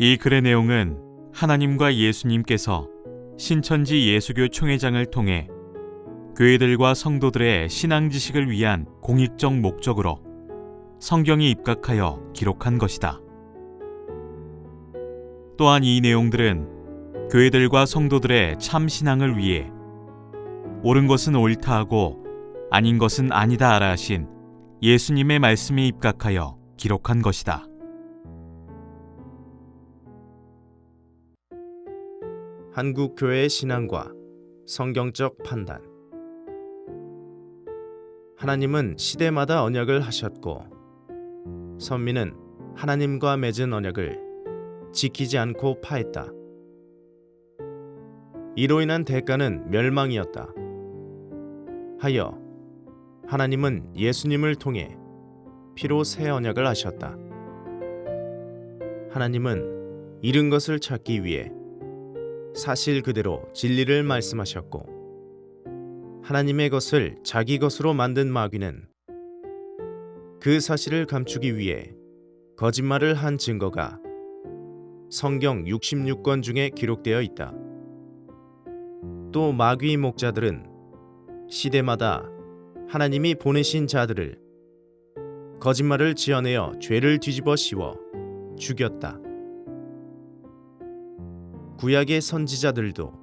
이 글의 내용은 하나님과 예수님께서 신천지 예수교 총회장을 통해 교회들과 성도들의 신앙 지식을 위한 공익적 목적으로 성경에 입각하여 기록한 것이다. 또한 이 내용들은 교회들과 성도들의 참 신앙을 위해 옳은 것은 옳다 하고 아닌 것은 아니다 하라 하신 예수님의 말씀에 입각하여 기록한 것이다. 한국 교회의 신앙과 성경적 판단. 하나님은 시대마다 언약을 하셨고 선민은 하나님과 맺은 언약을 지키지 않고 파했다. 이로 인한 대가는 멸망이었다. 하여 하나님은 예수님을 통해 피로 새 언약을 하셨다. 하나님은 잃은 것을 찾기 위해 사실 그대로 진리를 말씀하셨고 하나님의 것을 자기 것으로 만든 마귀는 그 사실을 감추기 위해 거짓말을 한 증거가 성경 66권 중에 기록되어 있다. 또 마귀 목자들은 시대마다 하나님이 보내신 자들을 거짓말을 지어내어 죄를 뒤집어 씌워 죽였다. 구약의 선지자들도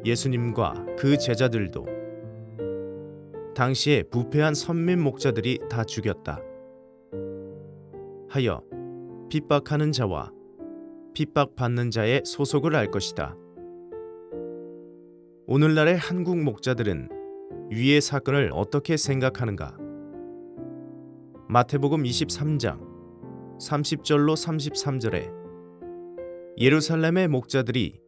예수님과 그 제자들도 당시에 부패한 선민 목자들이 다 죽였다. 하여 핍박하는 자와 핍박받는 자의 소속을 알 것이다. 오늘날의 한국 목자들은 위의 사건을 어떻게 생각하는가? 마태복음 23장 30절로 33절에 예루살렘의 목자들이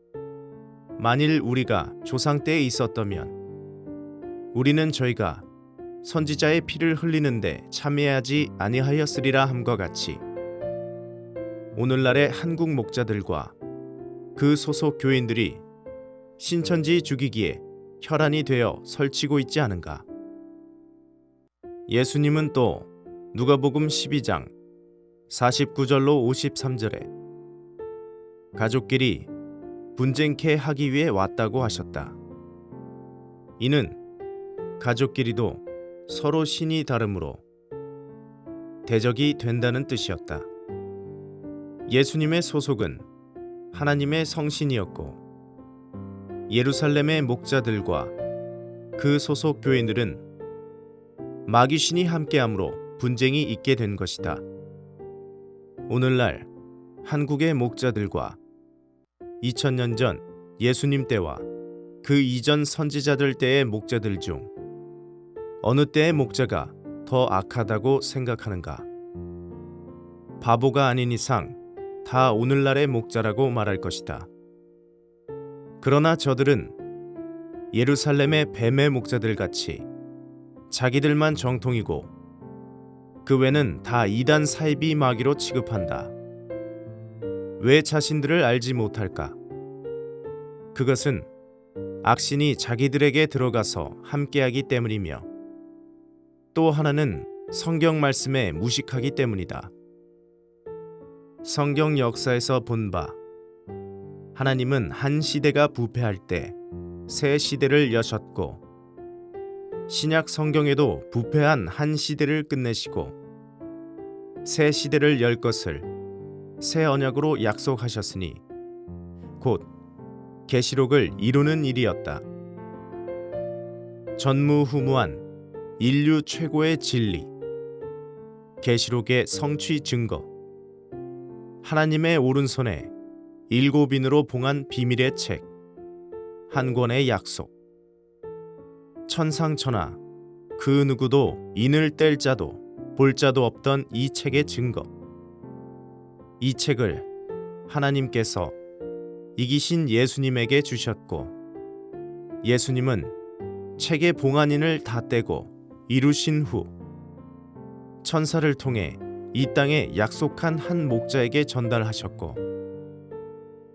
만일 우리가 조상 때에 있었다면 우리는 저희가 선지자의 피를 흘리는데 참여하지 아니하였으리라 함과 같이 오늘날의 한국 목자들과 그 소속 교인들이 신천지 죽이기에 혈안이 되어 설치고 있지 않은가? 예수님은 또 누가복음 12장 49절로 53절에 가족끼리 분쟁케 하기 위해 왔다고 하셨다. 이는 가족끼리도 서로 신이 다르므로 대적이 된다는 뜻이었다. 예수님의 소속은 하나님의 성신이었고 예루살렘의 목자들과 그 소속 교인들은 마귀신이 함께함으로 분쟁이 있게 된 것이다. 오늘날 한국의 목자들과 2000년 전 예수님 때와 그 이전 선지자들 때의 목자들 중 어느 때의 목자가 더 악하다고 생각하는가? 바보가 아닌 이상 다 오늘날의 목자라고 말할 것이다. 그러나 저들은 예루살렘의 뱀의 목자들 같이 자기들만 정통이고 그 외는 다 이단 사이비 마귀로 취급한다. 왜 자신들을 알지 못할까? 그것은 악신이 자기들에게 들어가서 함께하기 때문이며 또 하나는 성경 말씀에 무식하기 때문이다. 성경 역사에서 본 바 하나님은 한 시대가 부패할 때 새 시대를 여셨고 신약 성경에도 부패한 한 시대를 끝내시고 새 시대를 열 것을 새 언약으로 약속하셨으니 곧 계시록을 이루는 일이었다. 전무후무한 인류 최고의 진리, 계시록의 성취 증거, 하나님의 오른손에 7인으로 봉한 비밀의 책, 한 권의 약속, 천상천하 그 누구도 인을 뗄 자도 볼 자도 없던 이 책의 증거. 이 책을 하나님께서 이기신 예수님에게 주셨고 예수님은 책의 봉안인을 다 떼고 이루신 후 천사를 통해 이 땅에 약속한 한 목자에게 전달하셨고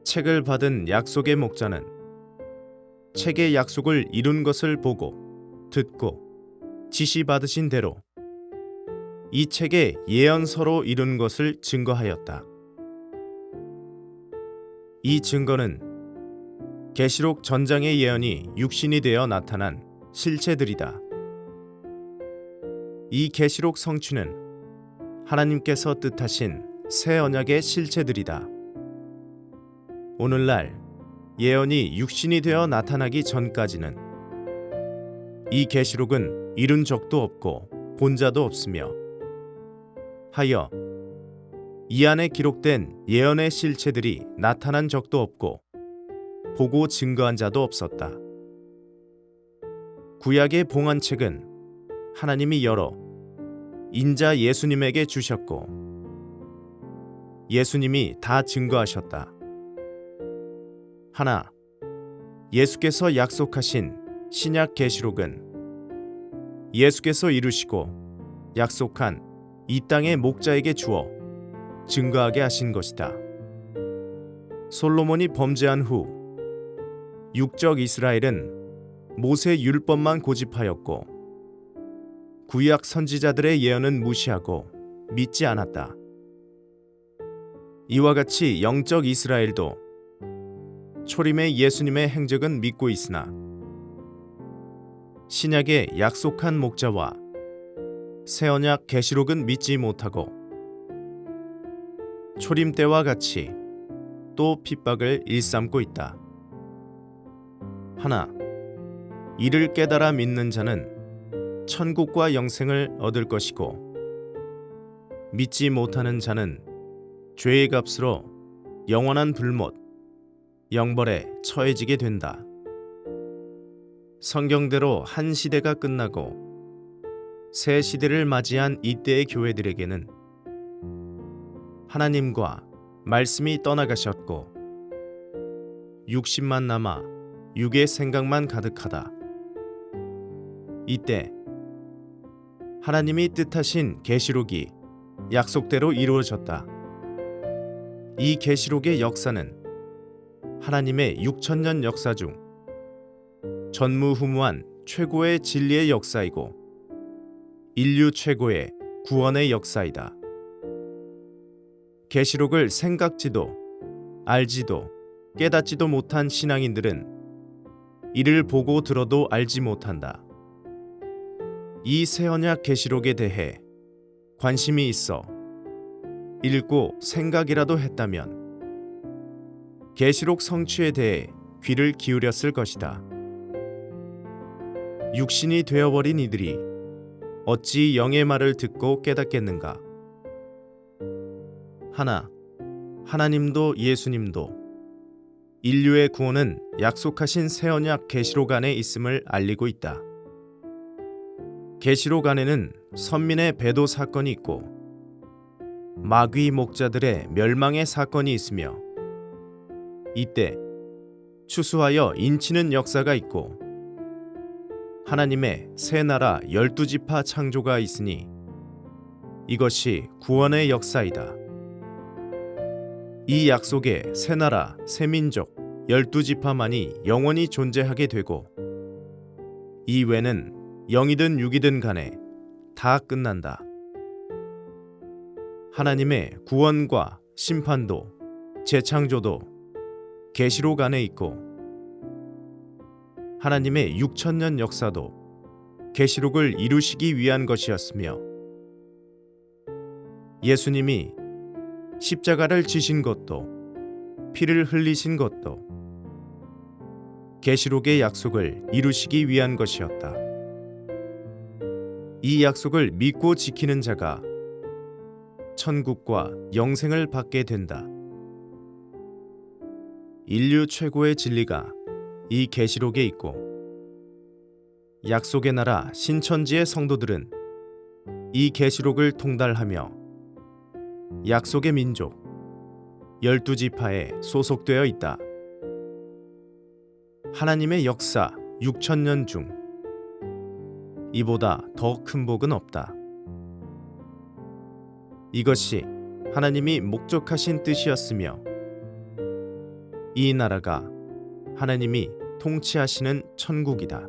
책을 받은 약속의 목자는 책의 약속을 이룬 것을 보고 듣고 지시받으신 대로 이 책의 예언서로 이룬 것을 증거하였다. 이 증거는 계시록 전장의 예언이 육신이 되어 나타난 실체들이다. 이 계시록 성취는 하나님께서 뜻하신 새 언약의 실체들이다. 오늘날 예언이 육신이 되어 나타나기 전까지는 이 계시록은 이룬 적도 없고 본 자도 없으며 하여 이 안에 기록된 예언의 실체들이 나타난 적도 없고 보고 증거한 자도 없었다. 구약의 봉헌책은 하나님이 열어 인자 예수님에게 주셨고 예수님이 다 증거하셨다. 하나, 예수께서 약속하신 신약 계시록은 예수께서 이루시고 약속한 이 땅의 목자에게 주어 증거하게 하신 것이다. 솔로몬이 범죄한 후 육적 이스라엘은 모세 율법만 고집하였고 구약 선지자들의 예언은 무시하고 믿지 않았다. 이와 같이 영적 이스라엘도 초림의 예수님의 행적은 믿고 있으나 신약의 약속한 목자와 새 언약 계시록은 믿지 못하고 초림 때와 같이 또 핍박을 일삼고 있다. 하나, 이를 깨달아 믿는 자는 천국과 영생을 얻을 것이고 믿지 못하는 자는 죄의 값으로 영원한 불못, 영벌에 처해지게 된다. 성경대로 한 시대가 끝나고 새 시대를 맞이한 이때의 교회들에게는 하나님과 말씀이 떠나가셨고 육신만 남아 육의 생각만 가득하다. 이때 하나님이 뜻하신 계시록이 약속대로 이루어졌다. 이 계시록의 역사는 하나님의 6천년 역사 중 전무후무한 최고의 진리의 역사이고 인류 최고의 구원의 역사이다. 계시록을 생각지도 알지도 깨닫지도 못한 신앙인들은 이를 보고 들어도 알지 못한다. 이 새 언약 계시록에 대해 관심이 있어 읽고 생각이라도 했다면 계시록 성취에 대해 귀를 기울였을 것이다. 육신이 되어버린 이들이 어찌 영의 말을 듣고 깨닫겠는가? 하나, 하나님도 예수님도 인류의 구원은 약속하신 새 언약 계시록 안에 있음을 알리고 있다. 계시록 안에는 선민의 배도 사건이 있고 마귀 목자들의 멸망의 사건이 있으며 이때 추수하여 인치는 역사가 있고 하나님의 새 나라 12지파 창조가 있으니 이것이 구원의 역사이다. 이 약속의 새 나라, 새 민족 12지파만이 영원히 존재하게 되고 이외는 영이든 육이든 간에 다 끝난다. 하나님의 구원과 심판도 재창조도 계시록 안에 있고 하나님의 6천년 역사도 계시록을 이루시기 위한 것이었으며 예수님이 십자가를 지신 것도 피를 흘리신 것도 계시록의 약속을 이루시기 위한 것이었다. 이 약속을 믿고 지키는 자가 천국과 영생을 받게 된다. 인류 최고의 진리가 이 계시록에 있고 약속의 나라 신천지의 성도들은 이 계시록을 통달하며 약속의 민족 12지파에 소속되어 있다. 하나님의 역사 6천년 중 이보다 더 큰 복은 없다. 이것이 하나님이 목적하신 뜻이었으며 이 나라가 하나님이 통치하시는 천국이다.